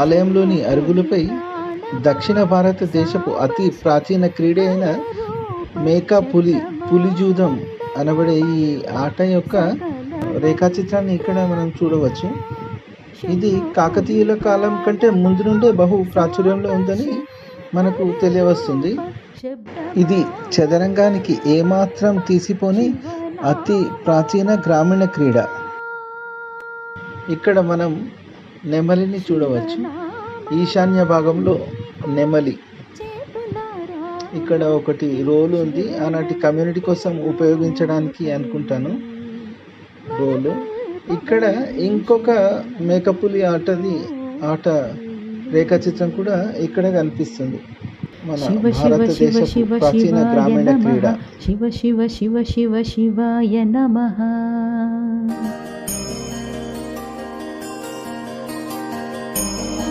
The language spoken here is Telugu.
ఆలయంలోని అరుగులపై దక్షిణ భారతదేశపు అతి ప్రాచీన క్రీడ అయిన మేకా పులిజూదం అనబడే ఈ ఆట యొక్క రేఖాచిత్రాన్ని ఇక్కడ మనం చూడవచ్చు. ఇది కాకతీయుల కాలం కంటే ముందు నుండే బహు ప్రాచుర్యంలో ఉందని మనకు తెలియవస్తుంది. ఇది చదరంగానికి ఏమాత్రం తీసిపోని అతి ప్రాచీన గ్రామీణ క్రీడ. ఇక్కడ మనం నెమలిని చూడవచ్చు. ఈశాన్య భాగంలో నెమలి. ఇక్కడ ఒకటి రోలు ఉంది, ఆనాటి కమ్యూనిటీ కోసం ఉపయోగించడానికి అనుకుంటాను రోలు. ఇక్కడ ఇంకొక మేకపులి ఆట రేఖాచిత్రం కూడా ఇక్కడ కనిపిస్తుంది. మన భారతదేశ ప్రాచీన గ్రామీణ క్రీడ. శివ శివ శివ శివ శివాయ నమః.